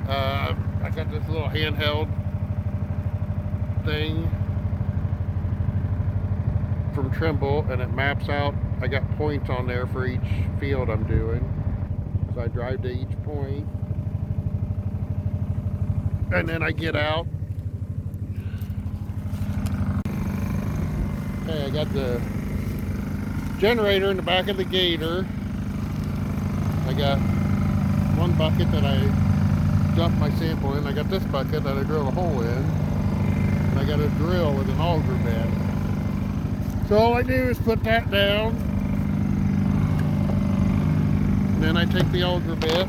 I got this little handheld thing from Trimble, and it maps out. I got points on there for each field I'm doing. So I drive to each point, and then I get out. Okay, I got the generator in the back of the Gator. I got one bucket that I dumped my sample in. I got this bucket that I drilled a hole in. And I got a drill with an auger bit. So all I do is put that down. And then I take the auger bit.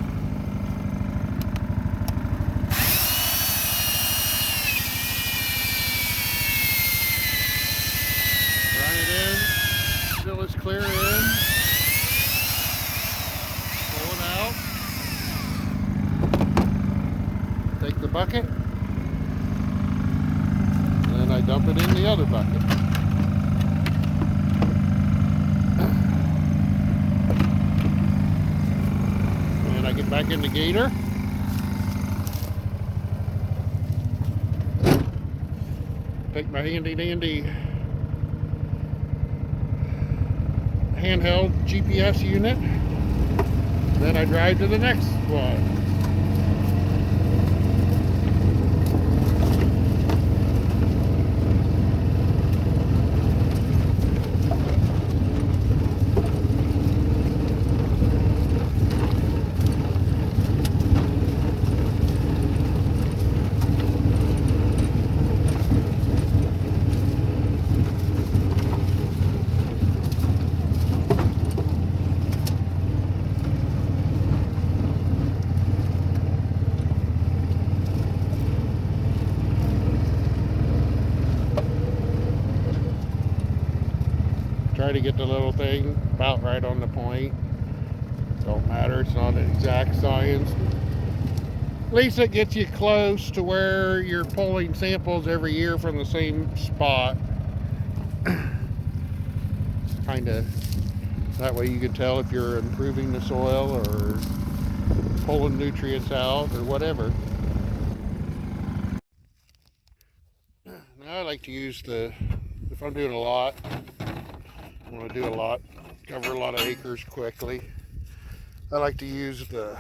Run it in. Till it's clear in. Pull it out. Take the bucket. And then I dump it in the other bucket. And I get back in the Gator. Take my handy dandy handheld GPS unit. Then I drive to the next one. Try to get the little thing about right on the point. Don't matter, it's not an exact science. At least it gets you close to where you're pulling samples every year from the same spot. Kind of, that way you can tell if you're improving the soil or pulling nutrients out or whatever. Now I like to use if I'm doing a lot, I want to do a lot, cover a lot of acres quickly, I like to use the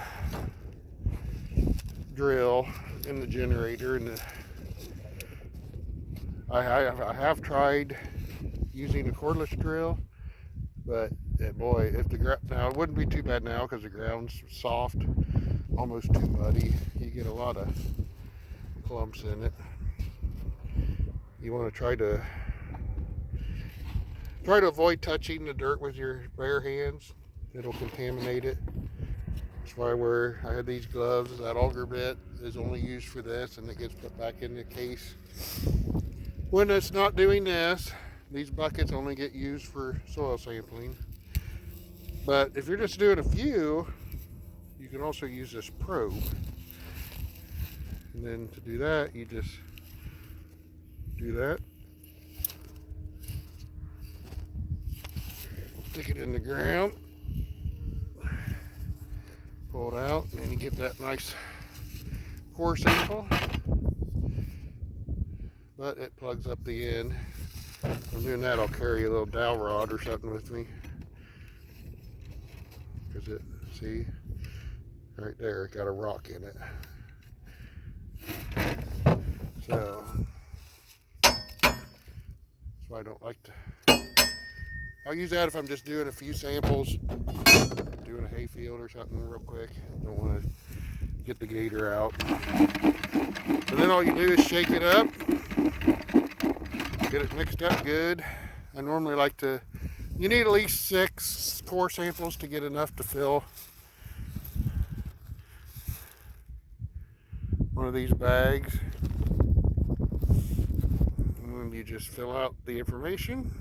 drill in the generator. And I have tried using a cordless drill, but boy, if now it wouldn't be too bad now because the ground's soft, almost too muddy. You get a lot of clumps in it. You want to try to avoid touching the dirt with your bare hands. It'll contaminate it. That's why I had these gloves. That auger bit is only used for this, and it gets put back in the case when it's not doing this. These buckets only get used for soil sampling. But if you're just doing a few, you can also use this probe. And then to do that, you just do that. Stick it in the ground. Pull it out, and then you get that nice core sample. But it plugs up the end. If I'm doing that, I'll carry a little dowel rod or something with me. Because see, right there, it got a rock in it. So, that's why I don't like to. I'll use that if I'm just doing a few samples, doing a hayfield or something real quick. Don't want to get the Gator out. And then all you do is shake it up, get it mixed up good. I normally like to, you need at least 6 core samples to get enough to fill one of these bags. And then you just fill out the information,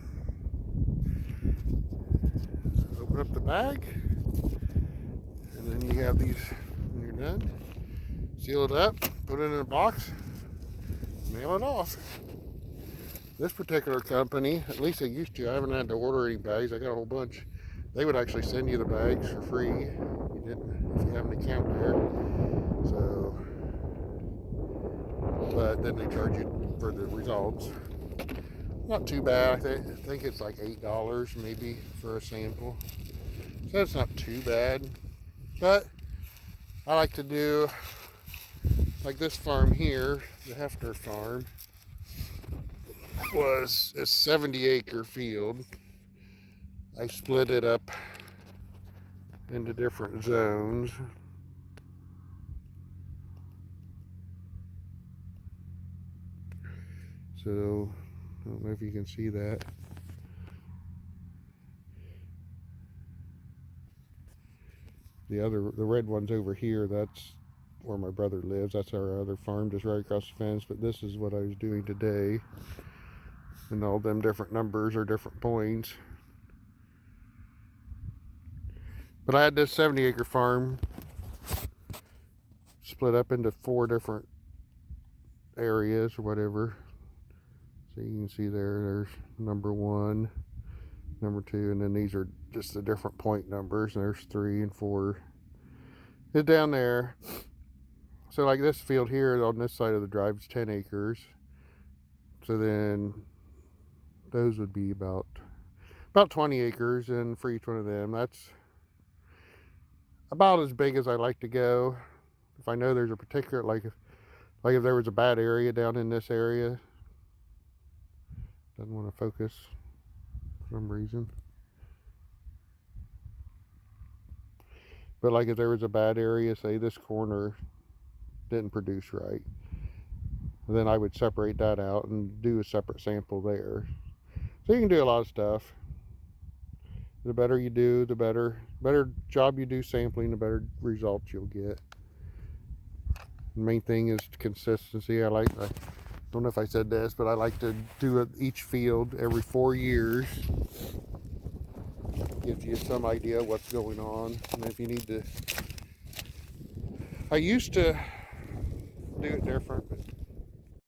open up the bag, and then you have these when you're done. Seal it up, put it in a box, mail it off. This particular company, at least they used to, I haven't had to order any bags. I got a whole bunch. They would actually send you the bags for free if you have an account there. So but then they charge you for the results. Not too bad. I think it's like $8 maybe for a sample. So it's not too bad. But I like to do, like this farm here, the Hefner farm, was a 70-acre field. I split it up into different zones. So, I don't know if you can see that. The red one's over here. That's where my brother lives. That's our other farm just right across the fence. But this is what I was doing today. And all them different numbers are different points. But I had this 70-acre farm split up into 4 different areas or whatever. So you can see there's number 1, number 2, and then these are just the different point numbers. And there's 3 and 4. It's down there. So like this field here on this side of the drive is 10 acres. So then those would be about 20 acres, and for each one of them, that's about as big as I like to go. If I know there's a particular, like if there was a bad area down in this area, doesn't want to focus for some reason. But like if there was a bad area, say this corner didn't produce right, then I would separate that out and do a separate sample there. So you can do a lot of stuff. The better you do, the better job you do sampling, the better results you'll get. The main thing is consistency. I don't know if I said this, but I like to do each field every 4 years. Gives you some idea what's going on. And if you need to, I used to do it different.